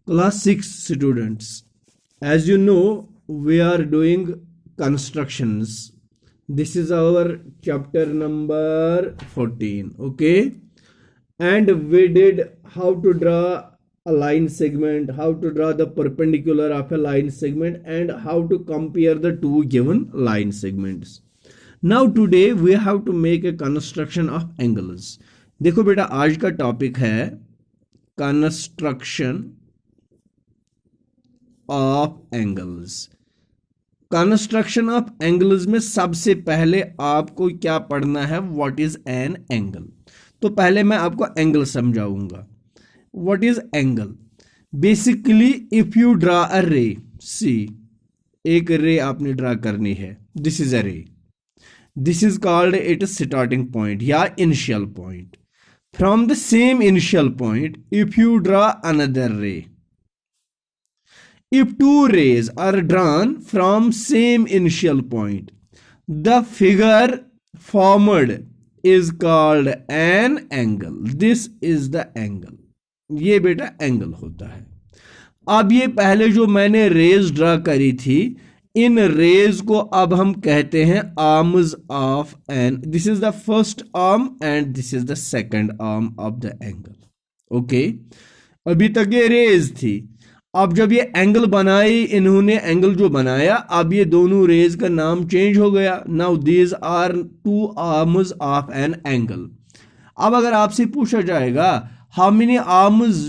Class 6 students, as you know, we are doing constructions. This is our chapter number 14, okay? And we did how to draw a line segment, how to draw the perpendicular of a line segment, and how to compare the two given line segments. Now today we have to make a construction of angles. देखो बेटा, आज का topic है construction of angles. Construction of angles में सबसे पहले आपको क्या पढ़ना है, व्हाट इज एन एंगल। तो पहले मैं आपको एंगल समझाऊंगा। What is angle? Basically if you draw a रे, सी एक रे आपने ड्रा करनी है, this is a ray, this is called it starting point या initial point. From the same initial point if you draw another ray, if two rays are drawn from same initial point, the figure formed is called an angle. This is the angle. ये बेटा angle होता है। अब ये पहले जो मैंने raise draw करी थी, इन रेज को अब हम कहते हैं arms of an. This is the first arm and this is the second arm of the angle. Okay, अभी तक ये रेज थी। अब जब ये एंगल बनाई इन्होंने, एंगल जो बनाया, अब ये दोनों रेज का नाम चेंज हो गया। Now these are two arms of an angle. अब अगर आपसे पूछा जाएगा how many arms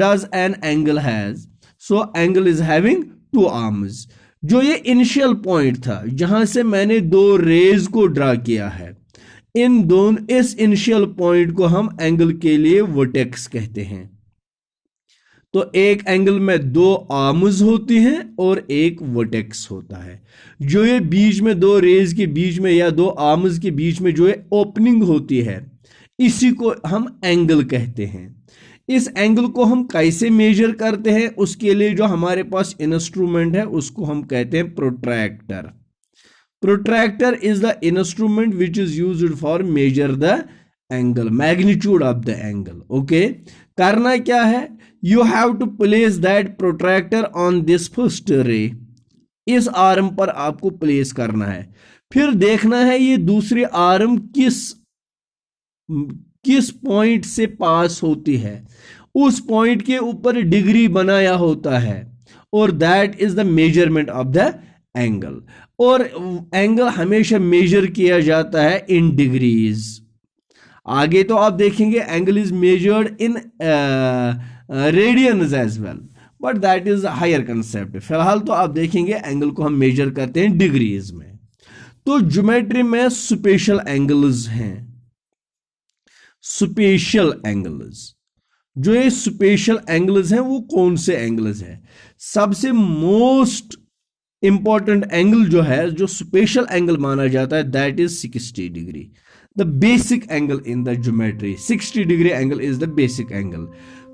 does an angle has, so angle is having two arms. जो ये इनिशियल पॉइंट था जहां से मैंने दो रेज को ड्रा किया है, इन दोनों इस इनिशियल पॉइंट को हम एंगल के लिए वर्टेक्स कहते हैं। तो एक एंगल में दो आर्म्स होती हैं और एक वर्टेक्स होता है। जो ये बीच में दो रेज के बीच में या दो आर्म्स के बीच में जो है ओपनिंग होती है, इसी को हम एंगल कहते हैं। इस एंगल को हम कैसे मेजर करते हैं, उसके लिए जो हमारे पास इंस्ट्रूमेंट है उसको हम कहते हैं protractor. Protractor is the instrument which is used for measure the angle, magnitude of the angle. Okay, करना क्या है, you have to place that protractor on this first ray. इस आर्म पर आपको प्लेस करना है। फिर देखना है ये दूसरी आर्म किस पॉइंट से पास होती है। उस पॉइंट के ऊपर डिग्री बनाया होता है और that is the measurement of the angle. और एंगल हमेशा मेजर किया जाता है इन डिग्रीज। आगे तो आप देखेंगे angle is measured in radians as well, but that is higher concept. फिलहाल तो आप देखेंगे एंगल को हम मेजर करते हैं डिग्रीज में। तो ज्योमेट्री में स्पेशल एंगल्स हैं। स्पेशल एंगल्स, जो ये स्पेशल एंगल्स हैं वो कौन से एंगल्स हैं? सबसे मोस्ट इंपॉर्टेंट एंगल जो है, जो स्पेशल एंगल माना जाता है, that is 60 degree. The basic angle in the geometry, 60 degree angle is the basic angle.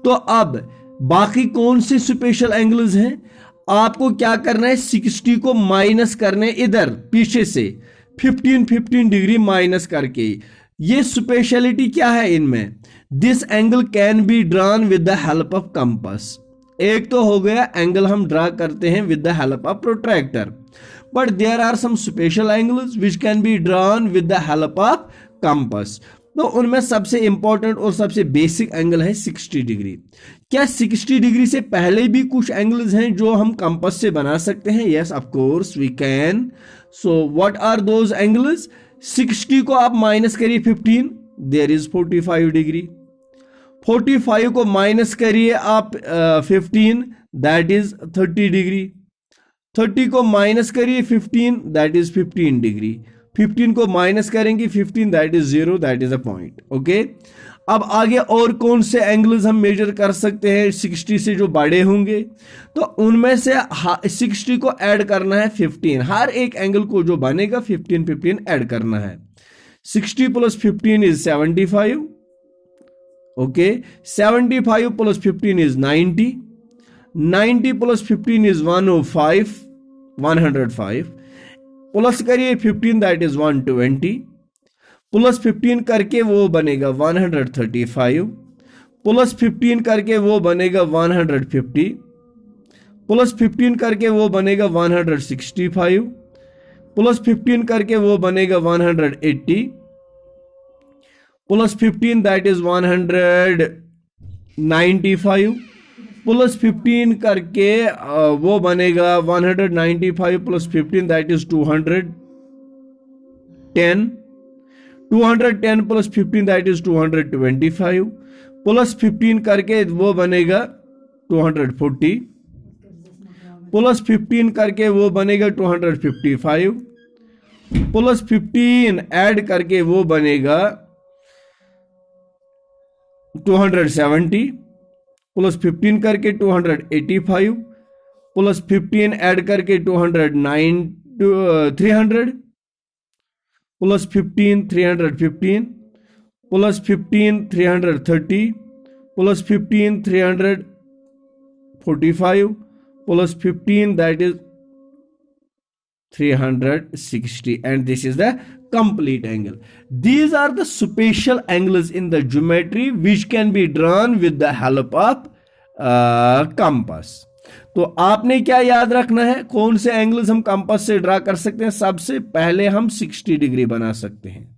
तो अब बाकी कौन से स्पेशल एंगल्स हैं? आपको क्या करना है, 60 को माइनस करने इधर पीछे से 15 डिग्री माइनस करके। ये स्पेशलिटी क्या है इनमें? This angle can be drawn with the help of compass. एक तो हो गया एंगल हम ड्रा करते हैं with the help of protractor, but there are some special angles which can be drawn with the help of compass. तो उनमें सबसे इंपॉर्टेंट और सबसे बेसिक एंगल है 60 डिग्री। क्या 60 डिग्री से पहले भी कुछ एंगल्स हैं जो हम कंपास से बना सकते हैं? Yes, of course we can. So what are those angles? 60 को आप माइनस करिए 15, देयर इज 45 डिग्री। 45 को माइनस करिए आप 15, दैट इज 30 डिग्री। 30 को माइनस करिए 15, दैट इज 15 डिग्री। 15 को माइनस करेंगे 15, that is 0, that is a point. Okay, अब आगे और कौन से एंगल्स हम मेजर कर सकते हैं 60 से जो बड़े होंगे? तो उनमें से 60 को ऐड करना है 15। हर एक एंगल को जो बनेगा 15 ऐड करना है। 60 plus 15 is 75। Okay, 75 plus 15 is 90। 90 plus 15 is 105, 105। Plus करिए 15, दैट इज 120। प्लस 15 करके वो बनेगा 135। प्लस 15 करके वो बनेगा 150। प्लस 15 करके वो बनेगा 165, प्लस 15 करके वो बनेगा 180, प्लस 15 दैट इज 195, प्लस 15 करके वो बनेगा 195 plus 15 that is 210, 210 plus 15 that is 225, plus 15 करके वो बनेगा 240, प्लस 15 करके वो बनेगा 255, प्लस 15 ऐड करके वो बनेगा 270, प्लस 15 करके 285, प्लस 15 ऐड करके 300, plus 15 315, plus 15 330, plus 15 345, plus 15 that is 360, and this is the complete angle. These are the special angles in the geometry which can be drawn with the help of compass. तो आपने क्या याद रखना है, कौन से angles हम कंपास से ड्रा कर सकते हैं? सबसे पहले हम 60 डिग्री बना सकते हैं.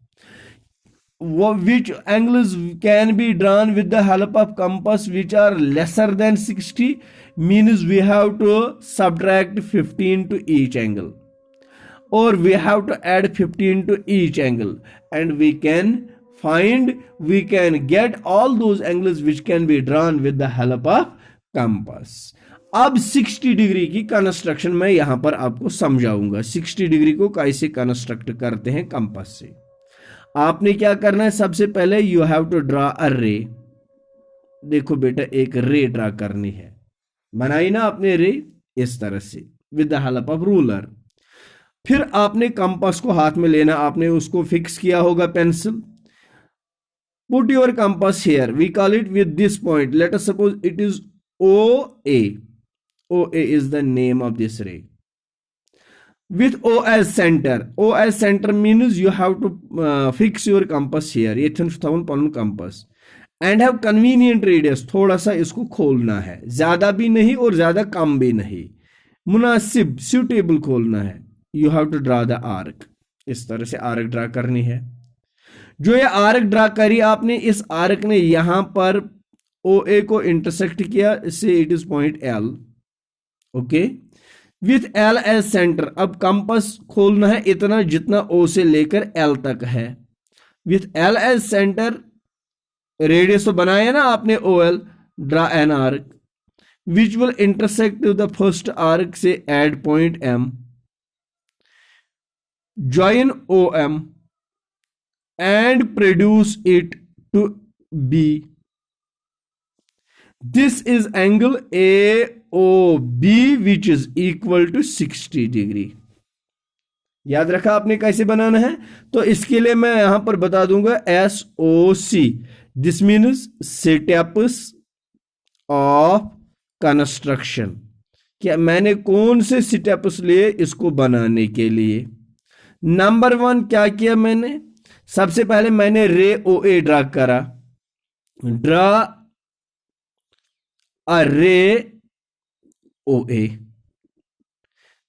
Which angles can be drawn with the help of compass which are lesser than 60? Means we have to subtract 15 to each angle, or we have to add 15 to each angle, and we can get all those angles which can be drawn with the help of compass. अब 60 degree की construction मैं यहां पर आपको समझाऊंगा. 60 degree को कैसे construct करते हैं कंपास से. आपने क्या करना है, सबसे पहले you have to draw a ray. देखो बेटा, एक रे ड्रा करनी है. बनाई ना आपने रे इस तरह से with the help of ruler. फिर आपने कंपास को हाथ में लेना, आपने उसको फिक्स किया होगा pencil. Put your compass here, we call it with this point. Let us suppose it is OA. OA is the name of this ray. With O as center. O as center means you have to fix your compass here. ये थन compass. And have convenient radius. थोड़ा सा इसको खोलना है, ज्यादा भी नहीं और ज्यादा कम भी नहीं, मुनासिब suitable खोलना है. You have to draw the arc. इस तरह से आर्क ड्रा करनी है. जो ये आर्क ड्रा करी आपने, इस आर्क ने यहां पर OA को इंटरसेक्ट किया, इससे it is point L. Okay, with L as centre. अब कंपास खोलना है इतना जितना O से लेकर L तक है. With L as centre, radius तो बनाया ना आपने OL. Draw an arc which will intersect the first arc से at point M. Join OM and produce it to B. This is angle AOB which is equal to 60 degree. याद रखा आपने कैसे बनाना है? तो इसके लिए मैं यहां पर बता दूंगा SOC. This means steps of construction. क्या मैंने कौन से स्टेप्स लिए इसको बनाने के लिए? नंबर 1 क्या किया मैंने? सबसे पहले मैंने रे OA ड्रा करा. Draw a ray OA.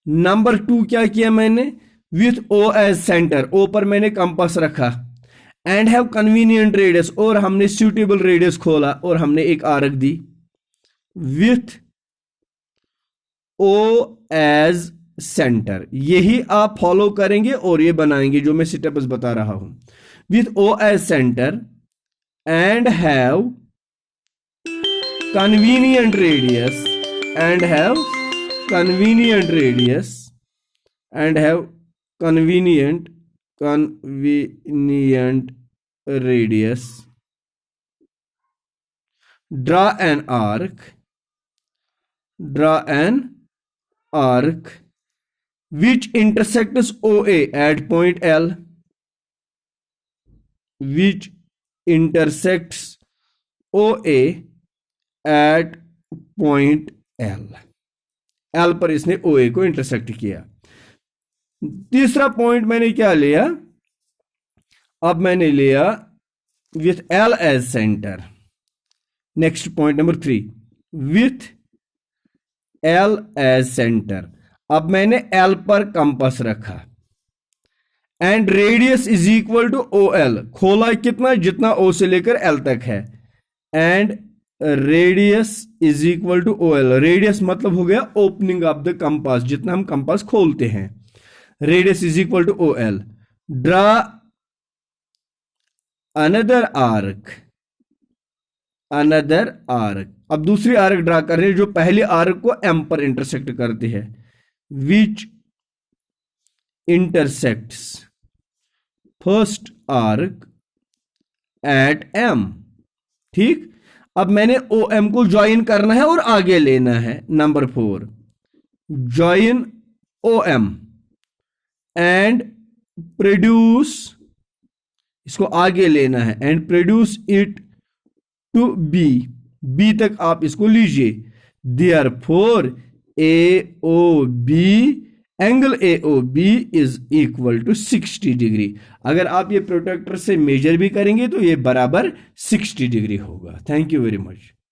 Number 2 क्या किया मैंने? With O as centre. O पर मैंने कंपास रखा. एंड हैव कन्वीनियंट रेडियस, और हमने सुटेबल रेडियस खोला और हमने एक आर्क दी. With O as centre. यही आप फॉलो करेंगे और ये बनाएंगे जो मैं स्टेप्स बता रहा हूं. With O as centre and have convenient radius and have convenient radius and have convenient radius. Draw an arc which intersects OA at point L. Which intersects OA at point L पर इसने OA को intersect किया. तीसरा point मैंने क्या लिया? अब मैंने लिया with L as centre. Next point number 3, with L as centre. अब मैंने एल पर कंपास रखा and radius is equal to O L, खोला कितना, जितना ओ से लेकर एल तक है, and radius is equal to O L. Radius मतलब हो गया ओपनिंग ऑफ द कंपास, जितना हम कंपास खोलते हैं, radius is equal to O L. Draw another arc, another arc. अब दूसरी आर्क ड्रा कर रहे हैं जो पहले आर्क को एम पर इंटरसेक्ट करती है, which intersects first arc at M. ठीक, अब मैंने ओ एम को ज्वाइन करना है और आगे लेना है। Number 4, join O M and produce, इसको आगे लेना है, and produce it to B, B तक आप इसको लीजिए। Therefore A O B, angle A O B is equal to 60 degree. अगर आप ये प्रोटेक्टर से मेजर भी करेंगे तो ये बराबर 60 डिग्री होगा। Thank you very much.